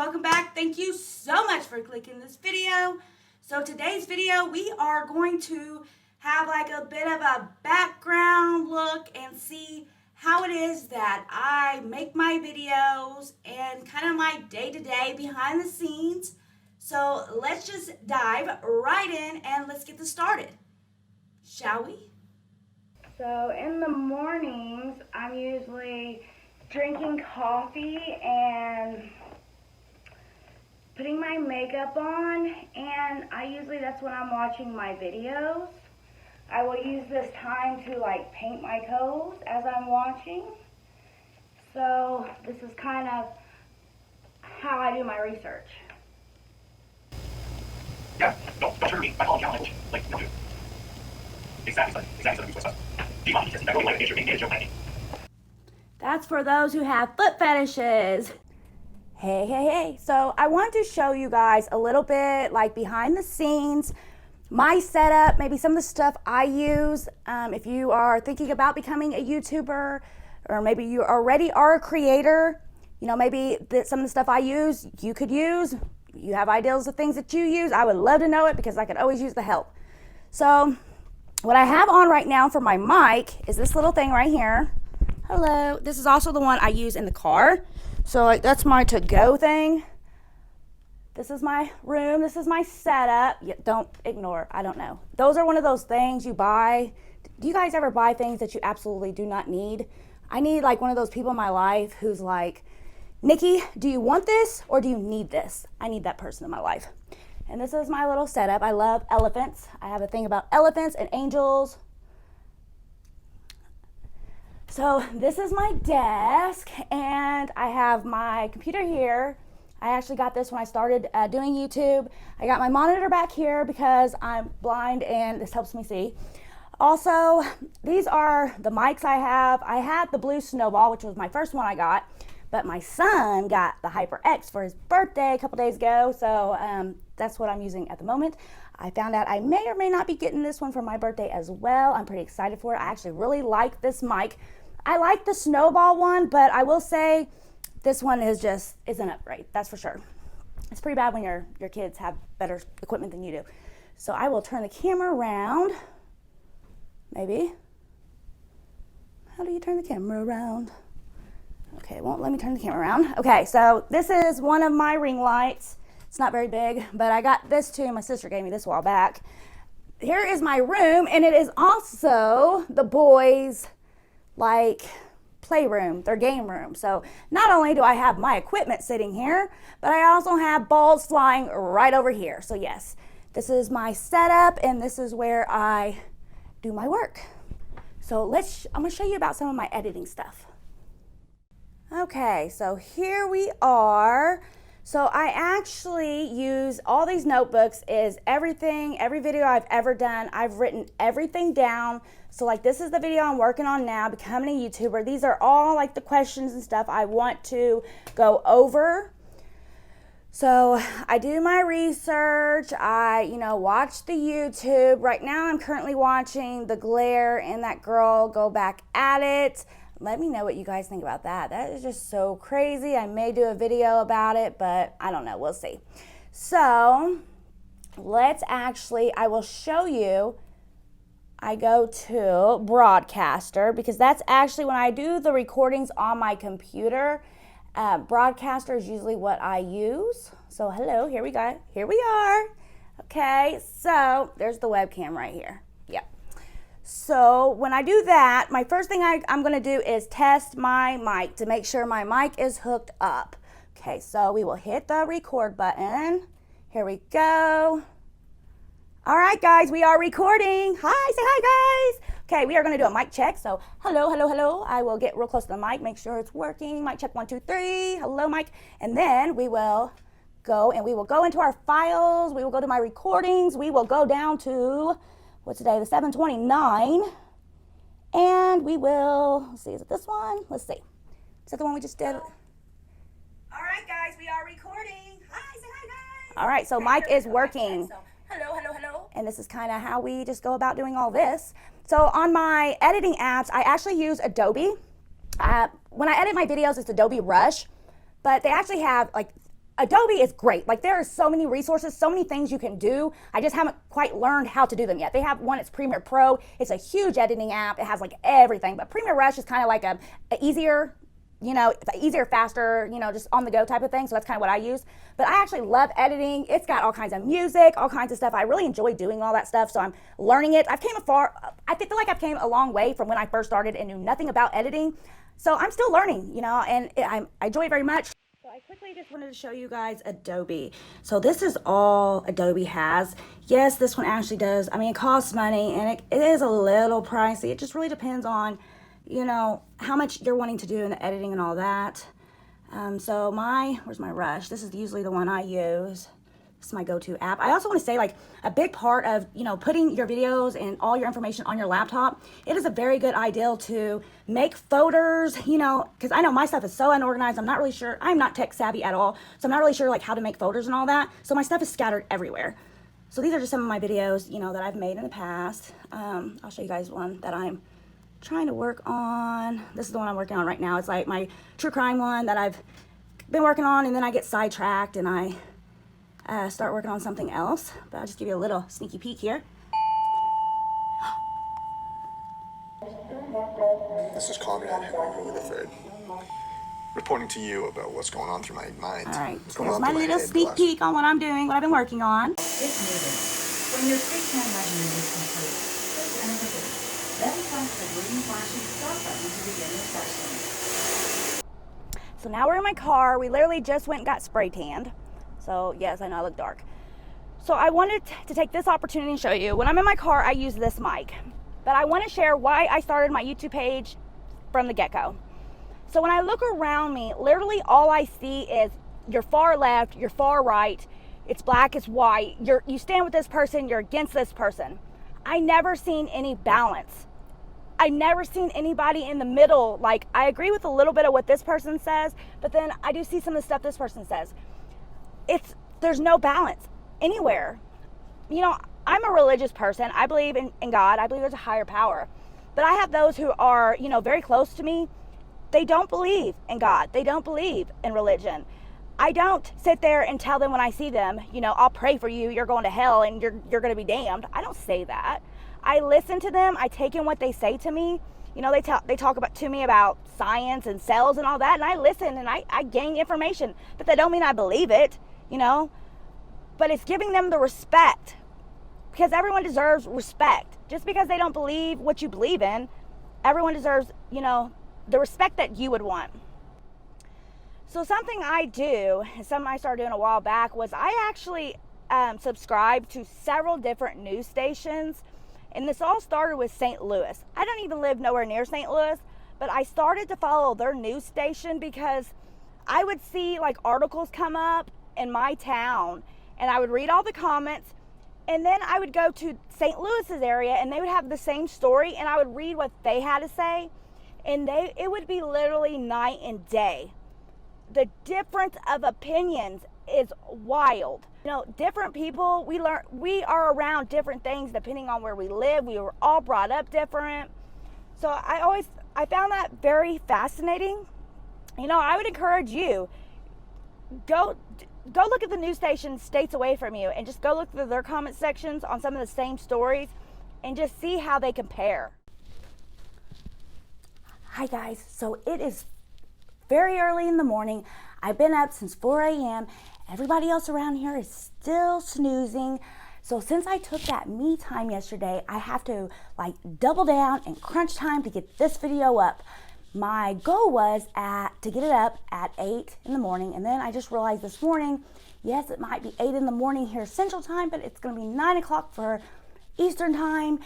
welcome back. Thank you so much for clicking this video. So today's video, we are going to have like a bit of a background look and see how it is that I make my videos and kind of my day-to-day behind the scenes. So let's just dive right in and let's get this started, shall we? So in the mornings, I'm usually drinking coffee and putting my makeup on, and that's when I'm watching my videos. I will use this time to like paint my toes as I'm watching. So this is kind of how I do my research. Yeah, don't trigger me by calling me out like you do. Exactly. That's for those who have foot fetishes. Hey. So I want to show you guys a little bit like behind the scenes, my setup, maybe some of the stuff I use. If you are thinking about becoming a YouTuber, or maybe you already are a creator, you know, maybe some of the stuff I use, you could use. You have ideas of things that you use, I would love to know it because I could always use the help. So what I have on right now for my mic is this little thing right here. Hello. This is also the one I use in the car. So like that's my to-go thing. This is my room. This is my setup. Don't ignore. I don't know. Those are one of those things you buy. Do you guys ever buy things that you absolutely do not need? I need like one of those people in my life who's like, Nikki, do you want this or do you need this? I need that person in my life. And this is my little setup. I love elephants. I have a thing about elephants and angels. So this is my desk, and I have my computer here. I actually got this when I started doing YouTube. I got my monitor back here because I'm blind and this helps me see. Also, these are the mics I have. I had the blue Snowball, which was my first one I got, but my son got the Hyperx for his birthday a couple days ago, so that's what I'm using at the moment. I found out I may or may not be getting this one for my birthday as well. I'm pretty excited for it. I actually really like this mic. I like the Snowball one, but I will say this one is an upgrade, that's for sure. It's pretty bad when your kids have better equipment than you do. So I will turn the camera around, maybe. How do you turn the camera around? Okay, it won't let me turn the camera around. Okay, so this is one of my ring lights. It's not very big, but I got this too. My sister gave me this a while back. Here is my room, and it is also the boys' like playroom, their game room. So not only do I have my equipment sitting here, but I also have balls flying right over here. So yes, this is my setup, and this is where I do my work. So I'm gonna show you about some of my editing stuff. Okay, so here we are. So I actually use all these notebooks is every video I've ever done, I've written everything down. So like this is the video I'm working on now, becoming a YouTuber. These are all like the questions and stuff I want to go over. So I do my research, I watch the YouTube. Right now I'm currently watching The Glare and That Girl Go Back at It. Let me know what you guys think about that. That is just so crazy. I may do a video about it, but I don't know. We'll see. So I will show you. I go to Broadcaster because that's actually when I do the recordings on my computer. Broadcaster is usually what I use. So hello, here we go. Here we are. Okay, so there's the webcam right here. Yep. So when I do that, my first thing I'm going to do is test my mic to make sure my mic is hooked up. Okay, so we will hit the record button. Here we go. All right, guys, we are recording. Hi, say hi, guys. Okay, we are going to do a mic check. So hello. I will get real close to the mic, make sure it's working. Mic check 1, 2, 3. Hello, mic. And then we will go into our files. We will go to my recordings. We will go down to what's today, the 7/29, and we will, let's see, is it this one? Let's see. Is that the one we just did? All right, guys, we are recording. Hi, say hi, guys. All right, so mic is working. So, hello. And this is kind of how we just go about doing all this. So on my editing apps, I actually use Adobe. When I edit my videos, it's Adobe Rush, but they actually have like Adobe is great. Like, there are so many resources, so many things you can do. I just haven't quite learned how to do them yet. They have one, it's Premiere Pro. It's a huge editing app. It has like everything, but Premiere Rush is kind of like a easier, you know, easier, faster, you know, just on the go type of thing. So that's kind of what I use. But I actually love editing. It's got all kinds of music, all kinds of stuff. I really enjoy doing all that stuff. So I'm learning it. I feel like I've came a long way from when I first started and knew nothing about editing. So I'm still learning, you know, and I enjoy it very much. So I quickly just wanted to show you guys Adobe. So this is all Adobe has. Yes, this one actually does. I mean, it costs money and it is a little pricey. It just really depends on, you know, how much you're wanting to do in the editing and all that. So where's my Rush? This is usually the one I use. This is my go-to app. I also want to say, like, a big part of, you know, putting your videos and all your information on your laptop, it is a very good idea to make folders, you know, because I know my stuff is so unorganized. I'm not really sure. I'm not tech savvy at all. So I'm not really sure, like, how to make folders and all that. So my stuff is scattered everywhere. So these are just some of my videos, you know, that I've made in the past. I'll show you guys one that I'm trying to work on. This is the one I'm working on right now. It's like my true crime one that I've been working on, and then I get sidetracked and I start working on something else. But I'll just give you a little sneaky peek here. This is Conrad Henry III, reporting to you about what's going on through my mind. All right, so here's my little sneak peek on what I'm doing, what I've been working on. If needed, when your pre-canned measurement is complete, click Enter the date. Then press the green flashing start button to begin your session. So now we're in my car. We literally just went and got spray tanned. So yes, I know I look dark. So I wanted to take this opportunity and show you, when I'm in my car, I use this mic. But I want to share why I started my YouTube page from the get-go. So when I look around me, literally all I see is your far left, your far right, it's black, it's white, you stand with this person, you're against this person. I never seen any balance. I never seen anybody in the middle. Like, I agree with a little bit of what this person says, but then I do see some of the stuff this person says. There's no balance anywhere. You know, I'm a religious person. I believe in God. I believe there's a higher power. But I have those who are, you know, very close to me. They don't believe in God. They don't believe in religion. I don't sit there and tell them when I see them, you know, I'll pray for you, you're going to hell and you're going to be damned. I don't say that. I listen to them. I take in what they say to me. You know, they talk to me about science and cells and all that, and I listen and I gain information. But that don't mean I believe it, you know. But it's giving them the respect, because everyone deserves respect. Just because they don't believe what you believe in, everyone deserves, you know, the respect that you would want. So something I do, and something I started doing a while back, was I actually subscribed to several different news stations. And this all started with St. Louis. I don't even live nowhere near St. Louis, but I started to follow their news station because I would see like articles come up in my town and I would read all the comments, and then I would go to St. Louis's area and they would have the same story and I would read what they had to say, and it would be literally night and day. The difference of opinions is wild. You know, different people, we are around different things depending on where we live. We were all brought up different. So I found that very fascinating. You know, I would encourage you, go look at the news station states away from you and just go look through their comment sections on some of the same stories and just see how they compare. Hi guys, so it is very early in the morning. I've been up since 4 a.m. Everybody else around here is still snoozing. So since I took that me time yesterday, I have to like double down and crunch time to get this video up. My goal was to get it up at 8 in the morning, and then I just realized this morning, yes, it might be 8 in the morning here Central Time, but it's gonna be 9 o'clock for Eastern Time.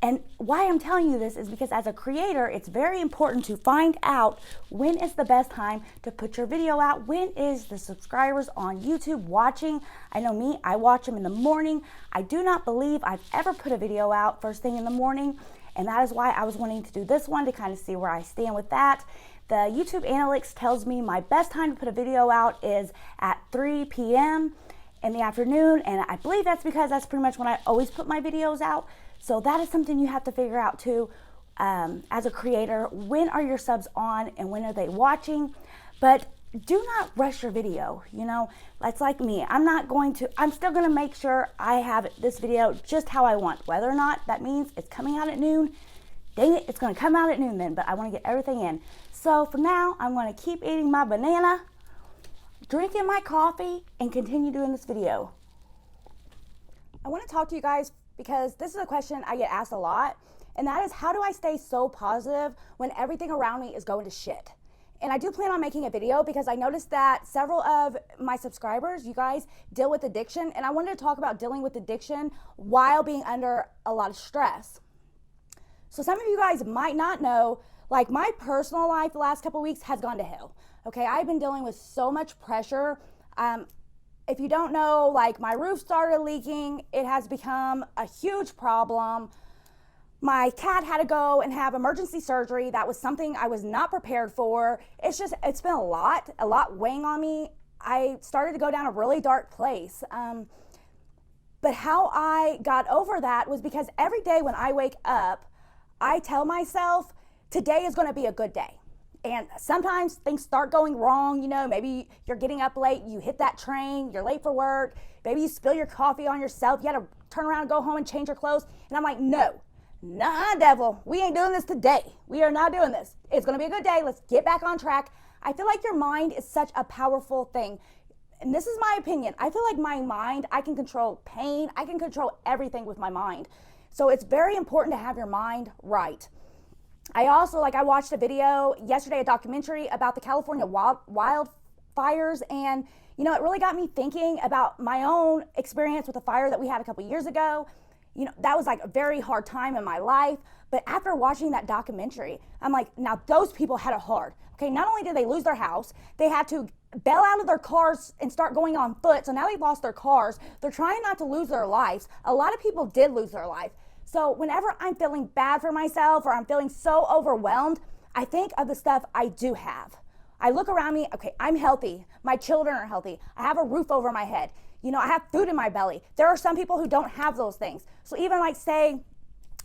And why I'm telling you this is because as a creator, it's very important to find out when is the best time to put your video out. When is the subscribers on YouTube watching? I know me, I watch them in the morning. I do not believe I've ever put a video out first thing in the morning. And that is why I was wanting to do this one to kind of see where I stand with that. The YouTube analytics tells me my best time to put a video out is at 3 p.m. in the afternoon. And I believe that's because that's pretty much when I always put my videos out. So that is something you have to figure out too, as a creator. When are your subs on and when are they watching? But do not rush your video. You know, that's like me. I'm still gonna make sure I have this video just how I want, whether or not that means it's coming out at noon. Dang it, it's gonna come out at noon then, but I wanna get everything in. So for now, I'm gonna keep eating my banana, drinking my coffee, and continue doing this video. I wanna talk to you guys because this is a question I get asked a lot, and that is, how do I stay so positive when everything around me is going to shit? And I do plan on making a video because I noticed that several of my subscribers, you guys, deal with addiction, and I wanted to talk about dealing with addiction while being under a lot of stress. So some of you guys might not know, like, my personal life the last couple of weeks has gone to hell. Okay, I've been dealing with so much pressure. If you don't know, like, my roof started leaking. It has become a huge problem. My cat had to go and have emergency surgery. That was something I was not prepared for. It's been a lot weighing on me. I started to go down a really dark place. But how I got over that was because every day when I wake up, I tell myself, today is going to be a good day. And sometimes things start going wrong. You know, maybe you're getting up late, you hit that train, you're late for work, maybe you spill your coffee on yourself, you had to turn around and go home and change your clothes. And I'm like, no, nah, devil, we ain't doing this today. We are not doing this. It's going to be a good day. Let's get back on track. I feel like your mind is such a powerful thing. And this is my opinion. I feel like my mind, I can control pain. I can control everything with my mind. So it's very important to have your mind right. I also, I watched a video yesterday, a documentary about the California wildfires, and, you know, it really got me thinking about my own experience with a fire that we had a couple years ago. You know, that was like a very hard time in my life, but after watching that documentary, I'm like, now those people had it hard. Okay, not only did they lose their house, they had to bail out of their cars and start going on foot, so now they've lost their cars. They're trying not to lose their lives. A lot of people did lose their life. So whenever I'm feeling bad for myself or I'm feeling so overwhelmed, I think of the stuff I do have. I look around me, okay, I'm healthy. My children are healthy. I have a roof over my head. You know, I have food in my belly. There are some people who don't have those things. So even like, say,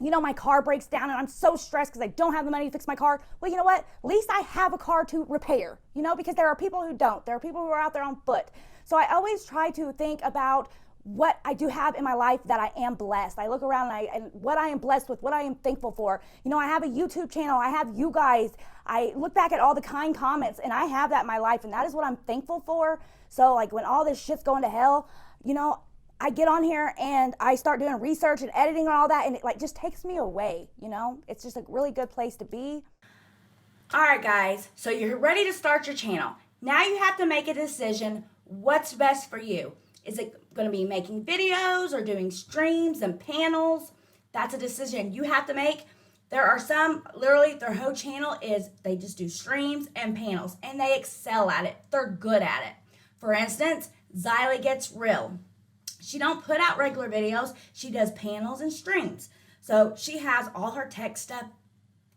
you know, my car breaks down and I'm so stressed because I don't have the money to fix my car. Well, you know what? At least I have a car to repair, you know, because there are people who don't. There are people who are out there on foot. So I always try to think about what I do have in my life that I am blessed. I look around and what I am blessed with, what I am thankful for. You know, I have a YouTube channel. I have you guys. I look back at all the kind comments, and I have that in my life, and that is what I'm thankful for. So, like, when all this shit's going to hell, you know, I get on here and I start doing research and editing and all that, and it, like, just takes me away, you know? It's just a really good place to be. All right, guys, so you're ready to start your channel. Now you have to make a decision. What's best for you? Is it going to be making videos or doing streams and panels? That's a decision you have to make. There are some, literally, their whole channel is, they just do streams and panels, and they excel at it. They're good at it. For instance, Xylee Gets Real. She don't put out regular videos. She does panels and streams. So she has all her tech stuff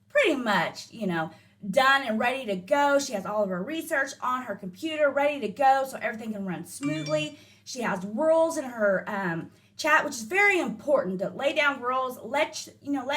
pretty much, you know, done and ready to go. She has all of her research on her computer ready to go so everything can run smoothly. She has rules in her chat, which is very important, to lay down rules, let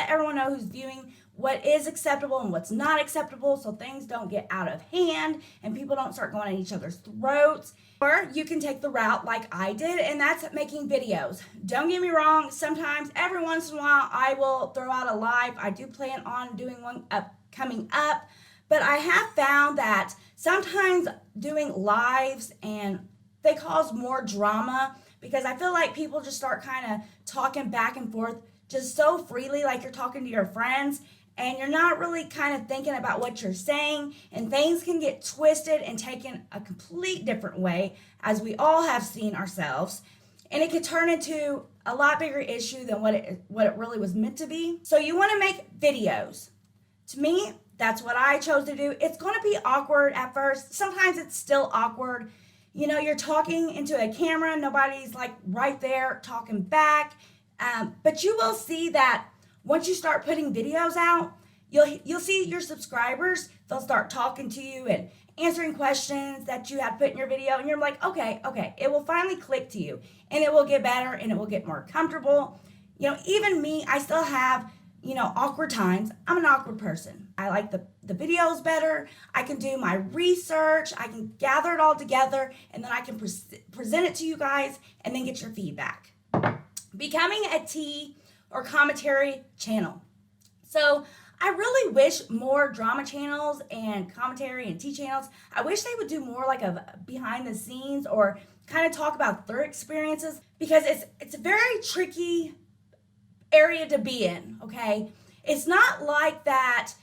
everyone know who's viewing what is acceptable and what's not acceptable so things don't get out of hand and people don't start going at each other's throats. Or you can take the route like I did, and that's making videos. Don't get me wrong, sometimes, every once in a while, I will throw out a live. I do plan on doing one coming up, but I have found that sometimes doing lives and they cause more drama because I feel like people just start kind of talking back and forth just so freely, like you're talking to your friends, and you're not really kind of thinking about what you're saying, and things can get twisted and taken a complete different way, as we all have seen ourselves, and it could turn into a lot bigger issue than what it really was meant to be. So you want to make videos. To me, that's what I chose to do. It's going to be awkward at first. Sometimes it's still awkward. You know, you're talking into a camera, nobody's like right there talking back. But you will see that once you start putting videos out, you'll see your subscribers, they'll start talking to you and answering questions that you had put in your video. And you're like, okay, it will finally click to you and it will get better and it will get more comfortable. You know, even me, I still have, awkward times. I'm an awkward person. I like the videos better. I can do my research. I can gather it all together, and then I can present it to you guys and then get your feedback. Becoming a tea or commentary channel. So I really wish more drama channels and commentary and tea channels, I wish they would do more like a behind the scenes or kind of talk about their experiences, because it's a very tricky area to be in, okay? It's not like that,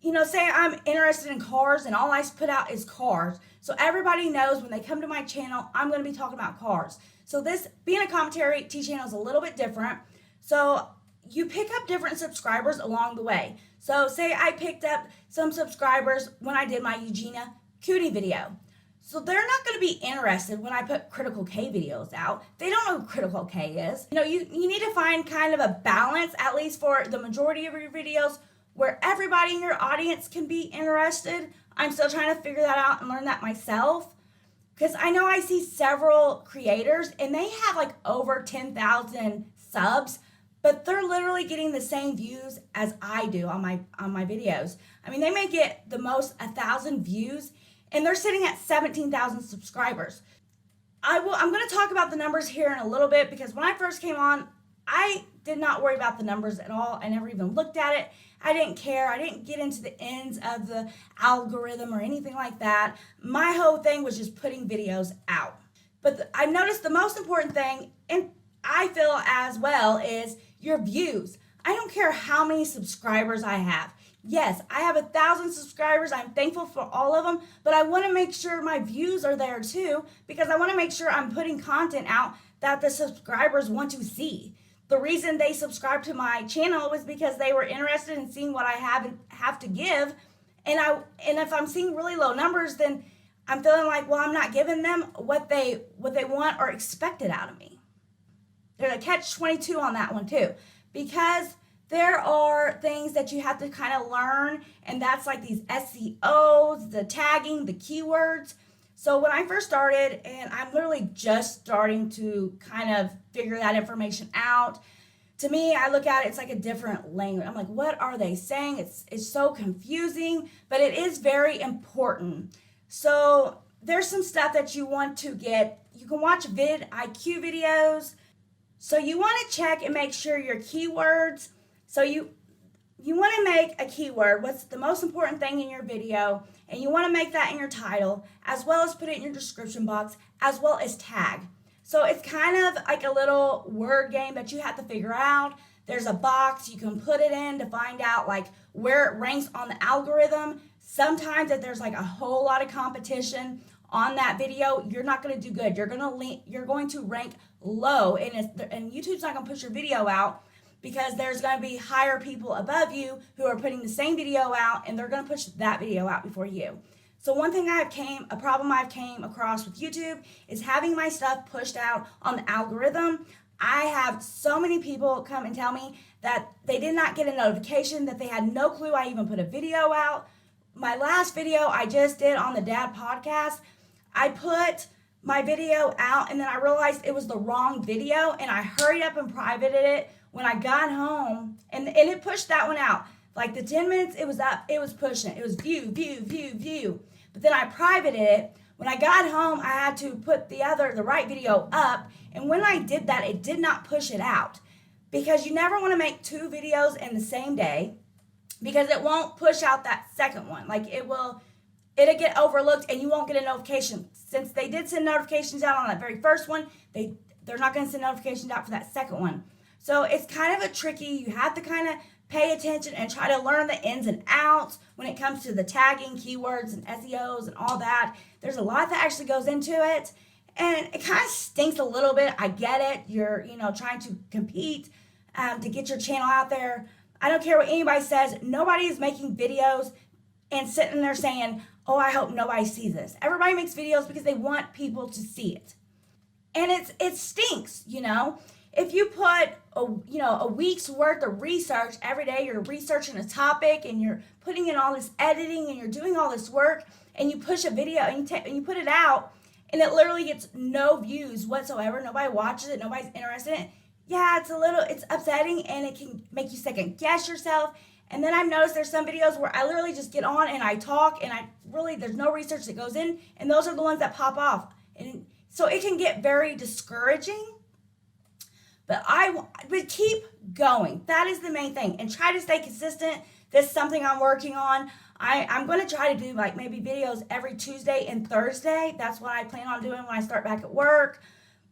say I'm interested in cars and all I put out is cars. So everybody knows when they come to my channel, I'm going to be talking about cars. So this, being a commentary tea channel, is a little bit different. So you pick up different subscribers along the way. So say I picked up some subscribers when I did my Eugenia Cootie video. So they're not going to be interested when I put Critical K videos out. They don't know who Critical K is. You need to find kind of a balance, at least for the majority of your videos, where everybody in your audience can be interested. I'm still trying to figure that out and learn that myself. Because I know I see several creators and they have like over 10,000 subs, but they're literally getting the same views as I do on my videos. I mean, they may get the most 1,000 views and they're sitting at 17,000 subscribers. I'm going to talk about the numbers here in a little bit, because when I first came on, I did not worry about the numbers at all. I never even looked at it. I didn't care. I didn't get into the ends of the algorithm or anything like that. My whole thing was just putting videos out. But I noticed the most important thing, and I feel as well, is your views. I don't care how many subscribers I have. Yes, I have 1,000 subscribers. I'm thankful for all of them, but I want to make sure my views are there too, because I want to make sure I'm putting content out that the subscribers want to see. The reason they subscribed to my channel was because they were interested in seeing what I have to give. And if I'm seeing really low numbers, then I'm feeling like, well, I'm not giving them what they want or expected out of me. There's a catch-22 on that one too, because there are things that you have to kind of learn, and that's like these SEOs, the tagging, the keywords. So when I first started, and I'm literally just starting to kind of figure that information out, to me, I look at it, it's like a different language. I'm like, what are they saying? It's so confusing, but it is very important. So there's some stuff that you want to get. You can watch vidIQ videos. So you want to check and make sure your keywords. So you want to make a keyword, what's the most important thing in your video, and you want to make that in your title, as well as put it in your description box, as well as tag. So it's kind of like a little word game that you have to figure out. There's a box you can put it in to find out like where it ranks on the algorithm. Sometimes if there's like a whole lot of competition on that video, you're not going to do good. You're going to rank low, and YouTube's not going to push your video out, because there's going to be higher people above you who are putting the same video out, and they're going to push that video out before you. So one thing a problem I've came across with YouTube is having my stuff pushed out on the algorithm. I have so many people come and tell me that they did not get a notification, that they had no clue I even put a video out. My last video I just did on the Dad podcast, I put my video out and then I realized it was the wrong video, and I hurried up and privated it when I got home, and it pushed that one out. Like the 10 minutes it was up, it was pushing. It was view. But then I privated it. When I got home, I had to put the right video up, and when I did that, it did not push it out, because you never want to make 2 videos in the same day, because it won't push out that second one. Like it'll get overlooked and you won't get a notification. Since they did send notifications out on that very first one, they're not going to send notifications out for that second one. So it's kind of a tricky, you have to kind of pay attention and try to learn the ins and outs when it comes to the tagging, keywords, and SEOs and all that. There's a lot that actually goes into it, and it kind of stinks a little bit. I get it. You're, trying to compete to get your channel out there. I don't care what anybody says. Nobody is making videos and sitting there saying, oh, I hope nobody sees this. Everybody makes videos because they want people to see it. And it stinks, If you put a week's worth of research every day, you're researching a topic and you're putting in all this editing and you're doing all this work, and you push a video and you put it out and it literally gets no views whatsoever. Nobody watches it. Nobody's interested in it. yeah, it's upsetting and it can make you second guess yourself. And then I've noticed there's some videos where I literally just get on and I talk and there's no research that goes in, and those are the ones that pop off. And so it can get very discouraging. But keep going. That is the main thing. And try to stay consistent. This is something I'm working on. I'm going to try to do like maybe videos every Tuesday and Thursday. That's what I plan on doing when I start back at work.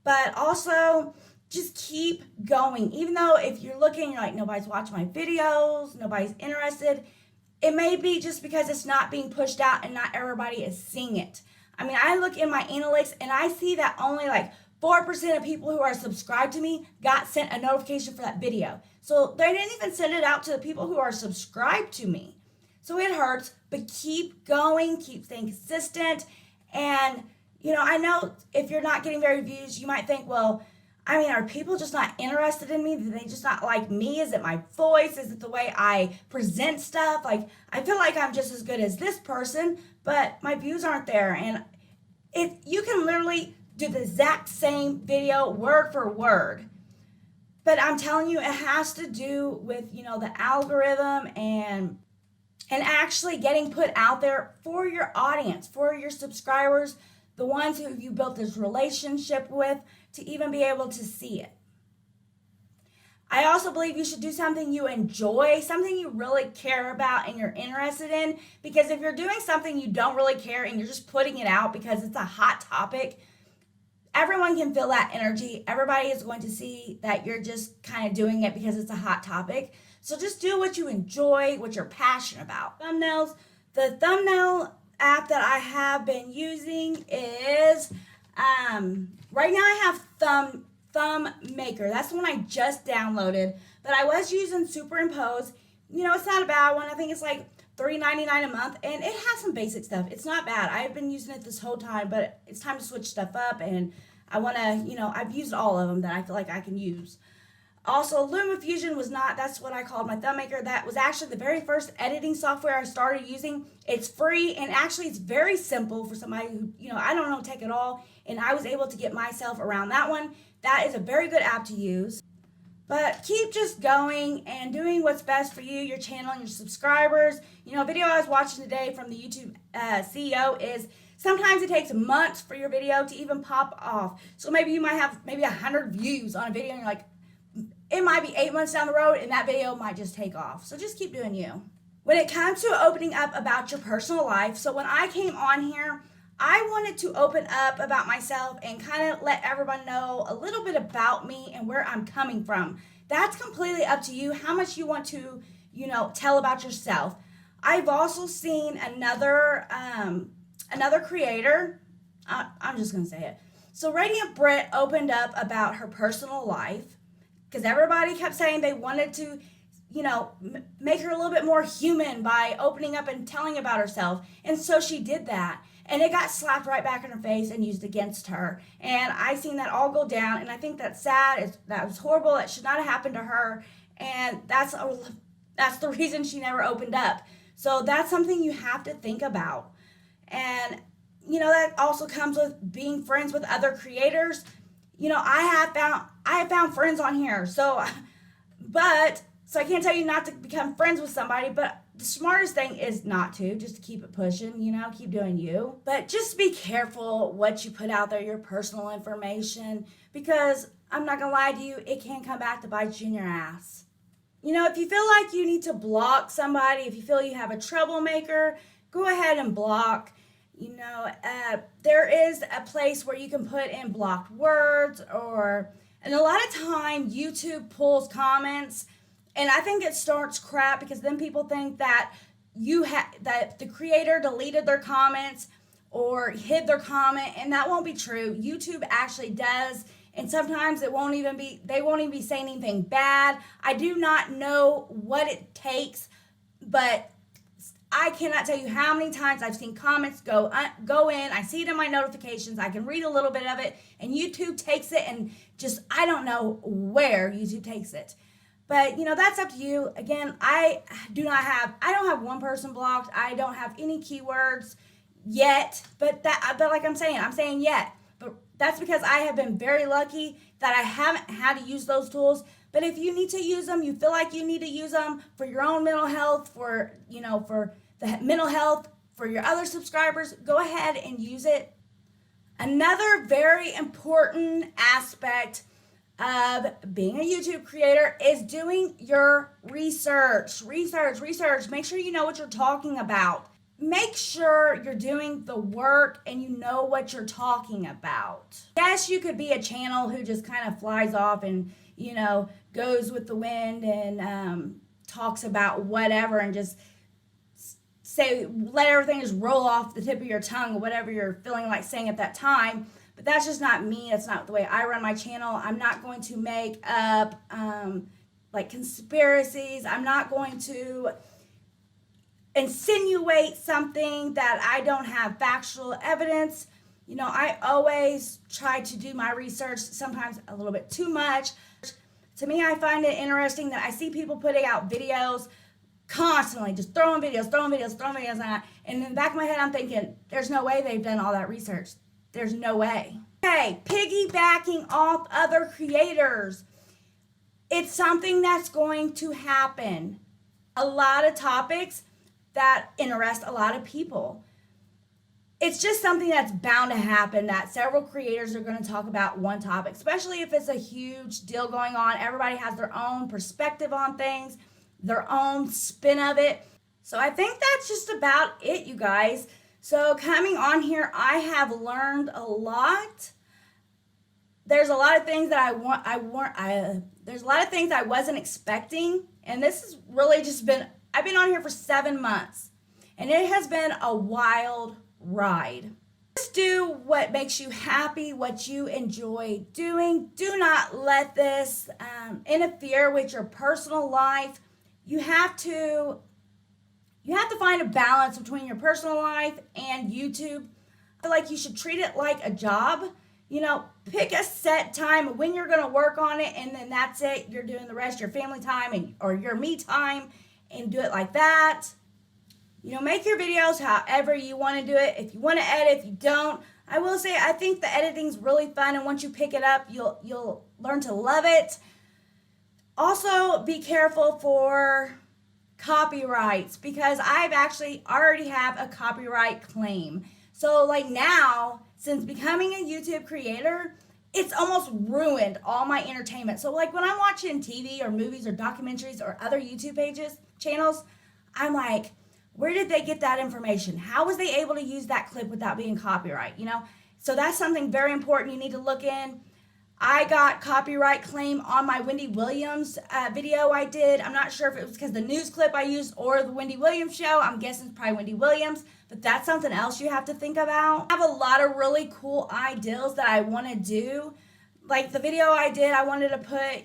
But also, just keep going. Even though if you're looking, you're like, nobody's watching my videos, nobody's interested. It may be just because it's not being pushed out and not everybody is seeing it. I mean, I look in my analytics and I see that only like 4% of people who are subscribed to me got sent a notification for that video. So they didn't even send it out to the people who are subscribed to me. So it hurts, but keep going, keep staying consistent. And, I know if you're not getting very views, you might think, well, I mean, are people just not interested in me? Do they just not like me? Is it my voice? Is it the way I present stuff? Like, I feel like I'm just as good as this person, but my views aren't there. And you can literally do the exact same video word for word. But I'm telling you, it has to do with, the algorithm and actually getting put out there for your audience, for your subscribers, the ones who you built this relationship with, to even be able to see it. I also believe you should do something you enjoy, something you really care about and you're interested in, because if you're doing something you don't really care and you're just putting it out because it's a hot topic, everyone can feel that energy. Everybody is going to see that you're just kind of doing it because it's a hot topic. So just do what you enjoy, what you're passionate about. Thumbnails. The thumbnail app that I have been using is, right now I have Thumb Maker. That's the one I just downloaded. But I was using Superimpose. It's not a bad one. I think it's like $3.99 a month, and it has some basic stuff. It's not bad. I've been using it this whole time, but it's time to switch stuff up, and I want to, I've used all of them that I feel like I can use. Also, LumaFusion that's what I called my thumb maker. That was actually the very first editing software I started using. It's free, and actually it's very simple for somebody who, I don't know tech at all, and I was able to get myself around that one. That is a very good app to use. But keep just going and doing what's best for you, your channel, and your subscribers. Video I was watching today from the YouTube CEO is sometimes it takes months for your video to even pop off. So maybe you might have 100 views on a video and you're like, it might be 8 months down the road and that video might just take off. So just keep doing you. When it comes to opening up about your personal life, so when I came on here, I wanted to open up about myself and kind of let everyone know a little bit about me and where I'm coming from. That's completely up to you, how much you want to, tell about yourself. I've also seen another creator, I'm just going to say it. So Radiant Britt opened up about her personal life because everybody kept saying they wanted to, make her a little bit more human by opening up and telling about herself. And so she did that. And it got slapped right back in her face and used against her. And I seen that all go down. And I think that's sad. That was horrible. It should not have happened to her. And that's the reason she never opened up. So that's something you have to think about. And, that also comes with being friends with other creators. I have found friends on here. So I can't tell you not to become friends with somebody, but the smartest thing is not to, just to keep it pushing, keep doing you. But just be careful what you put out there, your personal information, because I'm not gonna lie to you, it can come back to bite you in your ass. If you feel like you need to block somebody, if you feel you have a troublemaker, go ahead and block. There is a place where you can put in blocked words, and a lot of time YouTube pulls comments. And I think it starts crap because then people think that that the creator deleted their comments or hid their comment, and that won't be true. YouTube actually does, and sometimes they won't even be saying anything bad. I do not know what it takes, but I cannot tell you how many times I've seen comments go in. I see it in my notifications. I can read a little bit of it, and YouTube takes it, and I don't know where YouTube takes it. But, that's up to you. Again, I don't have one person blocked. I don't have any keywords yet. But like I'm saying yet. But that's because I have been very lucky that I haven't had to use those tools. But if you need to use them, you feel like you need to use them for your own mental health, for the mental health for your other subscribers, go ahead and use it. Another very important aspect of being a YouTube creator is doing your research. Research. Make sure you know what you're talking about. Make sure you're doing the work and you know what you're talking about. Yes, you could be a channel who just kind of flies off and, goes with the wind and talks about whatever and just let everything just roll off the tip of your tongue or whatever you're feeling like saying at that time. But that's just not me. That's not the way I run my channel. I'm not going to make up like conspiracies. I'm not going to insinuate something that I don't have factual evidence. I always try to do my research, sometimes a little bit too much. To me, I find it interesting that I see people putting out videos constantly, just throwing videos out. And in the back of my head, I'm thinking, there's no way they've done all that research. There's no way. Okay, piggybacking off other creators. It's something that's going to happen. A lot of topics that interest a lot of people. It's just something that's bound to happen, that several creators are going to talk about one topic, especially if it's a huge deal going on. Everybody has their own perspective on things, their own spin of it. So I think that's just about it, you guys. So coming on here, I have learned a lot. There's a lot of things that there's a lot of things I wasn't expecting, and this has really just been, I've been on here for 7 months, and it has been a wild ride. Just do what makes you happy, what you enjoy doing. Do not let this interfere with your personal life. You have to find a balance between your personal life and YouTube. I feel like you should treat it like a job. Pick a set time when you're going to work on it, and then that's it. You're doing the rest, your family time or your me time, and do it like that. Make your videos however you want to do it. If you want to edit, if you don't. I will say I think the editing's really fun, and once you pick it up, you'll learn to love it. Also, be careful for copyrights, because I've actually already have a copyright claim. So like now, since becoming a YouTube creator, it's almost ruined all my entertainment. So like when I'm watching TV or movies or documentaries or other YouTube channels, I'm like, where did they get that information? How was they able to use that clip without being copyright? So that's something very important you need to look in. I got copyright claim on my Wendy Williams video I did. I'm not sure if it was because the news clip I used or the Wendy Williams show. I'm guessing it's probably Wendy Williams, but that's something else you have to think about. I have a lot of really cool ideas that I want to do. Like the video I did, I wanted to put,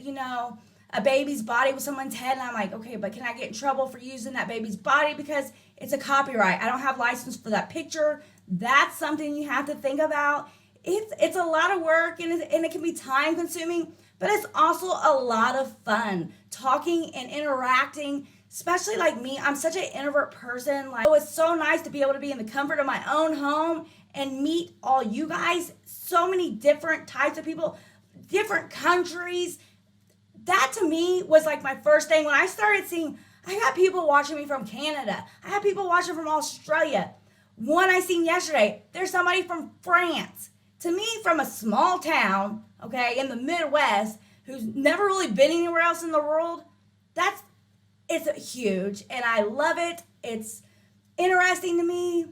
a baby's body with someone's head, and I'm like, okay, but can I get in trouble for using that baby's body because it's a copyright? I don't have license for that picture. That's something you have to think about. It's a lot of work, and it can be time consuming, but it's also a lot of fun talking and interacting. Especially like me, I'm such an introvert person. It's so nice to be able to be in the comfort of my own home and meet all you guys, so many different types of people, different countries. That to me was like my first thing when I started seeing, I got people watching me from Canada. I have people watching from Australia. One I seen yesterday, there's somebody from France. To me, from a small town, okay, in the Midwest, who's never really been anywhere else in the world, it's huge, and I love it. It's interesting to me.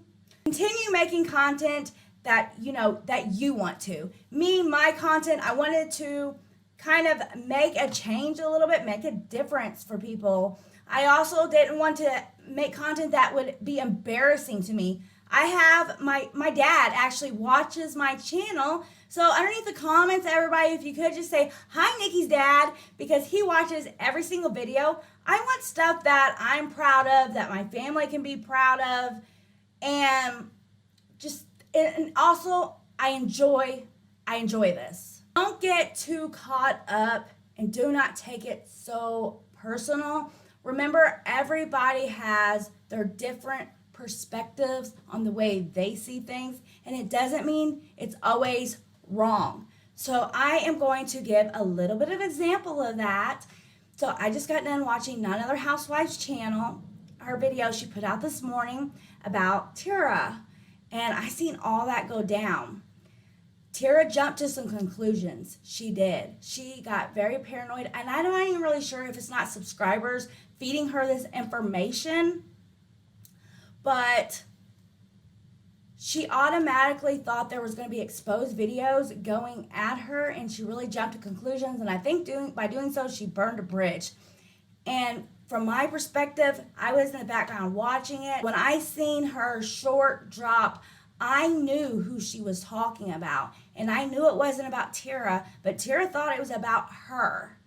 Continue making content that you want to. Me, my content, I wanted to kind of make a change a little bit, make a difference for people. I also didn't want to make content that would be embarrassing to me. I have my dad actually watches my channel. So underneath the comments, everybody, if you could just say, hi, Nikki's dad, because he watches every single video. I want stuff that I'm proud of, that my family can be proud of, and also I enjoy this. Don't get too caught up and do not take it so personal. Remember, everybody has their different perspectives on the way they see things, and it doesn't mean it's always wrong. So I am going to give a little bit of example of that. So I just got done watching None Other Housewives channel, her video she put out this morning about Tara, and I seen all that go down. Tara jumped to some conclusions. She did. She got very paranoid, and I'm not even really sure if it's not subscribers feeding her this information, but she automatically thought there was going to be exposed videos going at her, and she really jumped to conclusions, and I think by doing so, she burned a bridge. And from my perspective, I was in the background watching it. When I seen her short drop, I knew who she was talking about, and I knew it wasn't about Tara, but Tara thought it was about her,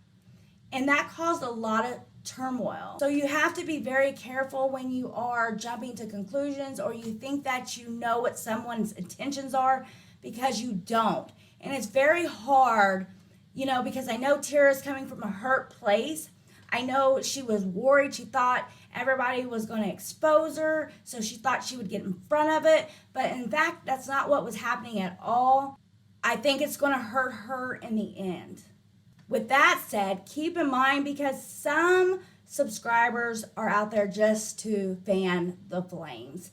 and that caused a lot of turmoil. So you have to be very careful when you are jumping to conclusions or you think that you know what someone's intentions are, because you don't. And it's very hard, because I know Tara's coming from a hurt place. I know she was worried. She thought everybody was going to expose her, so she thought she would get in front of it. But in fact, that's not what was happening at all. I think it's going to hurt her in the end. With that said, keep in mind, because some subscribers are out there just to fan the flames.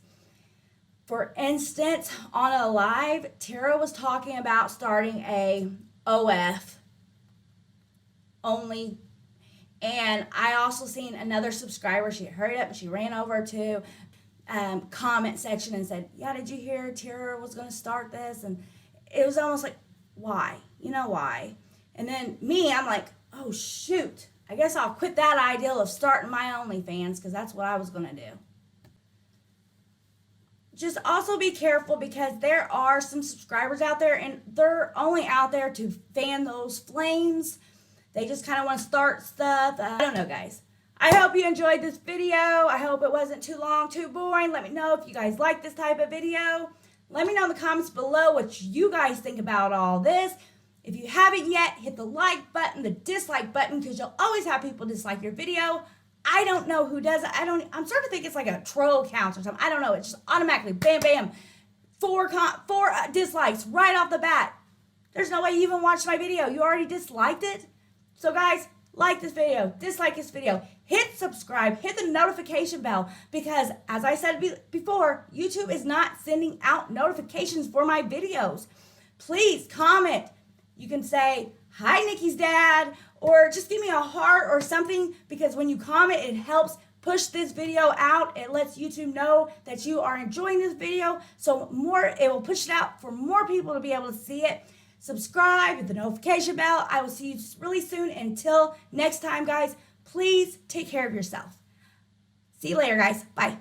For instance, on a live, Tara was talking about starting a OF only. And I also seen another subscriber, she hurried up and she ran over to comment section and said, yeah, did you hear Tara was going to start this? And it was almost like, why? Why? And then me, I'm like, oh, shoot. I guess I'll quit that ideal of starting my OnlyFans, because that's what I was going to do. Just also be careful, because there are some subscribers out there, and they're only out there to fan those flames. They just kind of want to start stuff. I don't know, guys. I hope you enjoyed this video. I hope it wasn't too long, too boring. Let me know if you guys like this type of video. Let me know in the comments below what you guys think about all this. If you haven't yet, hit the like button, the dislike button, because you'll always have people dislike your video. I don't know who does it. I'm starting to think it's like a troll count or something. I don't know. It's just automatically, bam, bam, four dislikes right off the bat. There's no way you even watched my video. You already disliked it. So guys, like this video, dislike this video, hit subscribe, hit the notification bell, because as I said before, YouTube is not sending out notifications for my videos. Please comment. You can say, hi, Nikki's dad, or just give me a heart or something, because when you comment, it helps push this video out. It lets YouTube know that you are enjoying this video, so it will push it out for more people to be able to see it. Subscribe, hit the notification bell. I will see you really soon. Until next time, guys, please take care of yourself. See you later, guys. Bye.